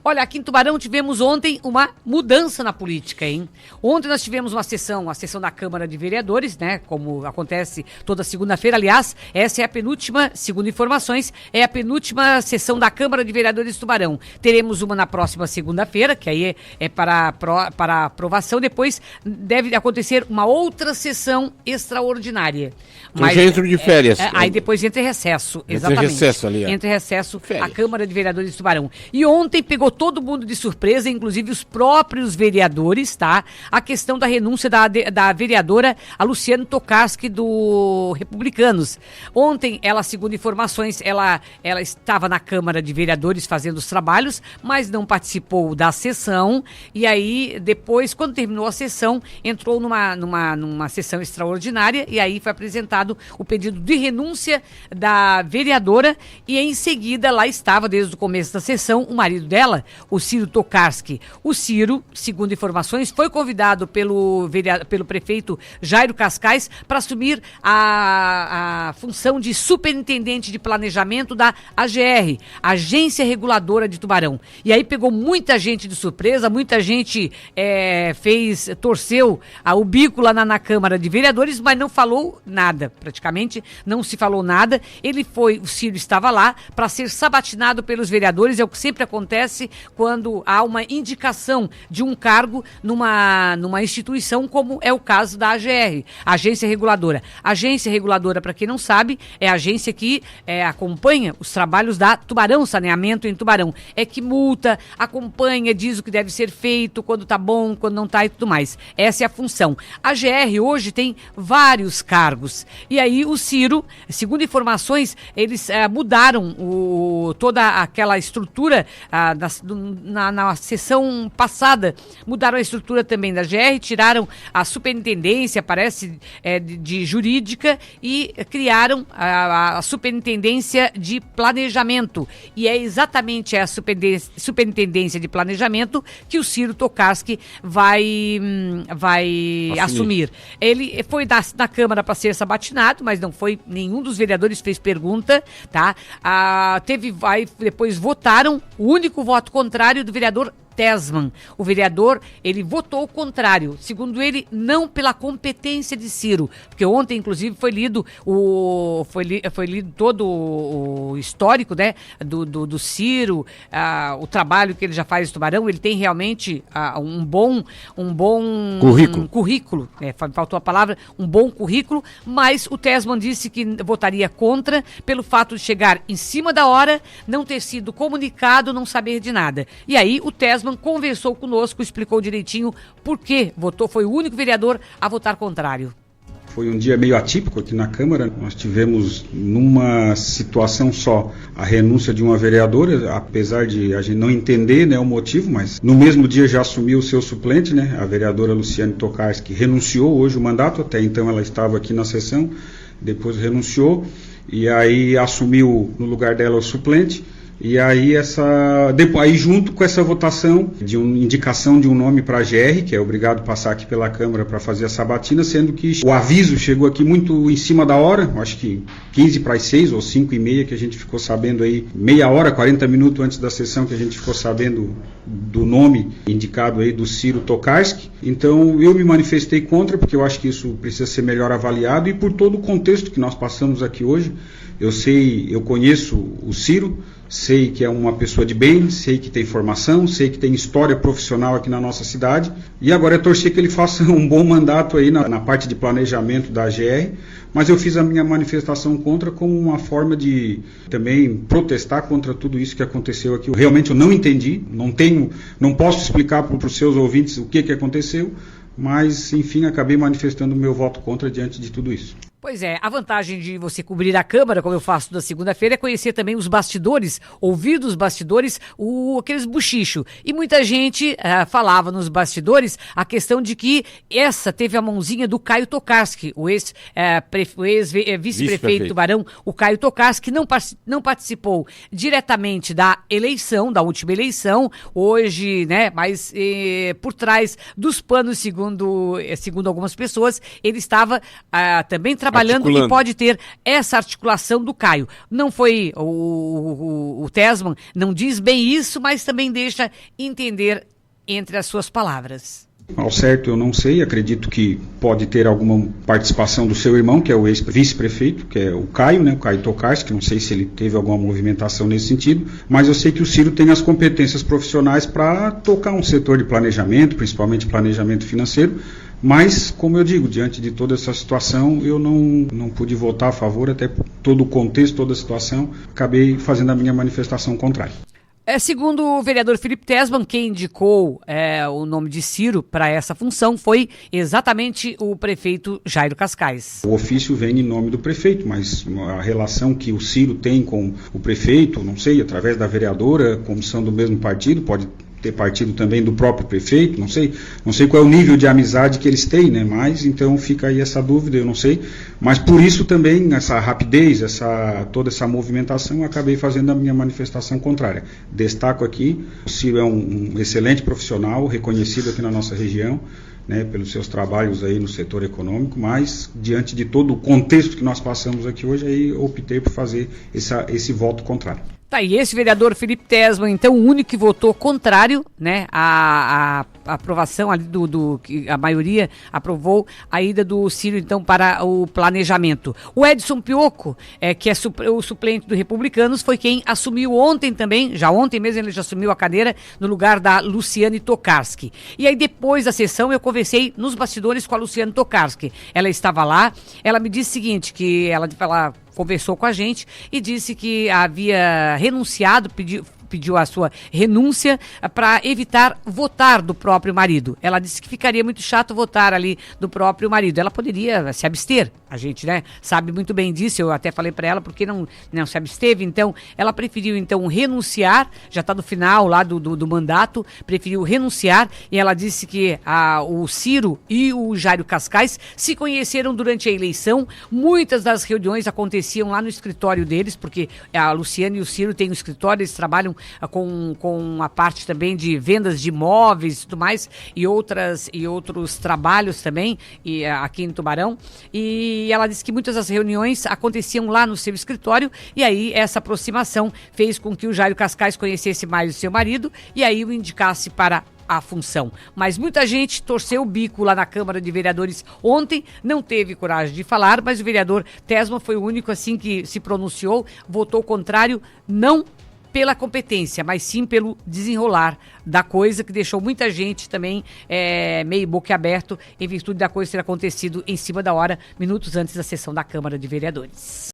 Olha, aqui em Tubarão tivemos ontem uma mudança na política, hein? Ontem nós tivemos a sessão da Câmara de Vereadores, né? Como acontece toda segunda-feira. Aliás, essa é a penúltima, segundo informações, é a penúltima sessão da Câmara de Vereadores de Tubarão. Teremos uma na próxima segunda-feira, que aí é para aprovação. Depois deve acontecer uma outra sessão extraordinária. Mas já entro de férias. Aí depois entra recesso, exatamente. Entre recesso ali. Entre recesso, a Câmara de Vereadores de Tubarão. E ontem pegou todo mundo de surpresa, inclusive os próprios vereadores, tá? A questão da renúncia da vereadora a Luciane Tokarski do Republicanos. Ontem, ela, segundo informações, ela estava na Câmara de Vereadores fazendo os trabalhos, mas não participou da sessão. E aí, depois, quando terminou a sessão, entrou numa sessão extraordinária e aí foi apresentado o pedido de renúncia da vereadora e em seguida lá estava, desde o começo da sessão, o marido dela, o Ciro Tokarski. O Ciro, segundo informações, foi convidado pelo prefeito Jairo Cascais para assumir a função de superintendente de planejamento da AGR, Agência Reguladora de Tubarão. E aí pegou muita gente de surpresa, muita gente torceu o bico lá na Câmara de Vereadores, mas não falou nada, praticamente não se falou nada. O Ciro estava lá para ser sabatinado pelos vereadores, é o que sempre acontece quando há uma indicação de um cargo numa instituição, como é o caso da AGR, Agência Reguladora. Agência Reguladora, para quem não sabe, é a agência que acompanha os trabalhos da Tubarão Saneamento em Tubarão. É que multa, acompanha, diz o que deve ser feito, quando tá bom, quando não tá e tudo mais. Essa é a função. A AGR hoje tem vários cargos. E aí o Ciro, segundo informações, eles mudaram toda aquela estrutura na sessão passada, mudaram a estrutura também da GR, tiraram a superintendência, parece, de jurídica e criaram a superintendência de planejamento. E é exatamente a superintendência de planejamento que o Ciro Tokarski vai assumir. Ele foi na Câmara para ser sabatinado, mas não foi, nenhum dos vereadores fez pergunta, tá? Depois votaram, o único voto contrário do vereador Tesman. O vereador, ele votou o contrário, segundo ele, não pela competência de Ciro, porque ontem, inclusive, foi lido todo o histórico, né, do Ciro, o trabalho que ele já faz em Tubarão. Ele tem realmente um bom currículo, faltou a palavra, um bom currículo, mas o Tesman disse que votaria contra pelo fato de chegar em cima da hora, não ter sido comunicado, não saber de nada. E aí o Tesman conversou conosco, explicou direitinho por que votou, foi o único vereador a votar contrário. Foi um dia meio atípico aqui na Câmara. Nós tivemos, numa situação só, a renúncia de uma vereadora, apesar de a gente não entender, né, o motivo, mas no mesmo dia já assumiu o seu suplente, né, a vereadora Luciane Tokarski, renunciou hoje o mandato, até então ela estava aqui na sessão, depois renunciou, e aí assumiu no lugar dela o suplente. E aí junto com essa votação de uma indicação de um nome para a GR, que é obrigado a passar aqui pela Câmara para fazer a sabatina, sendo que o aviso chegou aqui muito em cima da hora, acho que 15 para as 6 ou 5h30 que a gente ficou sabendo aí, meia hora, 40 minutos antes da sessão que a gente ficou sabendo do nome indicado aí do Ciro Tokarski. Então eu me manifestei contra, porque eu acho que isso precisa ser melhor avaliado, e por todo o contexto que nós passamos aqui hoje. Eu conheço o Ciro, sei que é uma pessoa de bem, sei que tem formação, sei que tem história profissional aqui na nossa cidade, e agora é torcer que ele faça um bom mandato aí na parte de planejamento da AGR, mas eu fiz a minha manifestação contra como uma forma de também protestar contra tudo isso que aconteceu aqui. Realmente eu não entendi, não posso explicar para os seus ouvintes o que aconteceu, mas enfim, acabei manifestando o meu voto contra diante de tudo isso. Pois é, a vantagem de você cobrir a Câmara, como eu faço na segunda-feira, é conhecer também os bastidores, ouvir dos bastidores aqueles buchichos. E muita gente falava nos bastidores a questão de que essa teve a mãozinha do Caio Tokarski, o ex-vice-prefeito de Tubarão, o Caio Tokarski, que não participou diretamente da eleição, da última eleição, hoje, né, mas por trás dos panos, segundo algumas pessoas, ele estava também trabalhando trabalhando e pode ter essa articulação do Caio. Não foi o Tesman, não diz bem isso, mas também deixa entender entre as suas palavras. Ao certo eu não sei, acredito que pode ter alguma participação do seu irmão, que é o ex-vice-prefeito, que é o Caio, né, o Caio Tokarski, que não sei se ele teve alguma movimentação nesse sentido, mas eu sei que o Ciro tem as competências profissionais para tocar um setor de planejamento, principalmente planejamento financeiro, mas, como eu digo, diante de toda essa situação, eu não pude votar a favor, até por todo o contexto, toda a situação, acabei fazendo a minha manifestação contrária. Segundo o vereador Felipe Tesman, quem indicou o nome de Ciro para essa função foi exatamente o prefeito Jairo Cascais. O ofício vem em nome do prefeito, mas a relação que o Ciro tem com o prefeito, não sei, através da vereadora, como são do mesmo partido, pode ter partido também do próprio prefeito, não sei qual é o nível de amizade que eles têm, né? Mas então fica aí essa dúvida, eu não sei, mas por isso também essa rapidez, toda essa movimentação, eu acabei fazendo a minha manifestação contrária. Destaco aqui, o Ciro é um excelente profissional, reconhecido aqui na nossa região, né, pelos seus trabalhos aí no setor econômico, mas diante de todo o contexto que nós passamos aqui hoje, aí optei por fazer esse voto contrário. Tá, e esse vereador Felipe Tesman, então, o único que votou contrário, né, a aprovação ali que a maioria aprovou a ida do Ciro, então, para o planejamento. O Edson Pioco, que é o suplente do Republicanos, foi quem assumiu ontem também, já ontem mesmo ele já assumiu a cadeira no lugar da Luciane Tokarski. E aí depois da sessão eu conversei nos bastidores com a Luciane Tokarski. Ela estava lá, ela me disse o seguinte, que ela conversou com a gente e disse que havia renunciado, pediu a sua renúncia para evitar votar do próprio marido. Ela disse que ficaria muito chato votar ali do próprio marido. Ela poderia se abster. A gente, né, sabe muito bem disso. Eu até falei para ela porque não se absteve. Então, ela preferiu então renunciar. Já está no final lá do mandato. Preferiu renunciar e ela disse que o Ciro e o Jairo Cascais se conheceram durante a eleição. Muitas das reuniões aconteciam lá no escritório deles, porque a Luciane e o Ciro têm um escritório, eles trabalham com a parte também de vendas de imóveis e tudo mais, e outros trabalhos também aqui em Tubarão. E ela disse que muitas das reuniões aconteciam lá no seu escritório, e aí essa aproximação fez com que o Jairo Cascais conhecesse mais o seu marido e aí o indicasse para a função. Mas muita gente torceu o bico lá na Câmara de Vereadores ontem, não teve coragem de falar, mas o vereador Tesman foi o único assim que se pronunciou, votou contrário, não pela competência, mas sim pelo desenrolar da coisa, que deixou muita gente também meio boquiaberto em virtude da coisa ter acontecido em cima da hora, minutos antes da sessão da Câmara de Vereadores.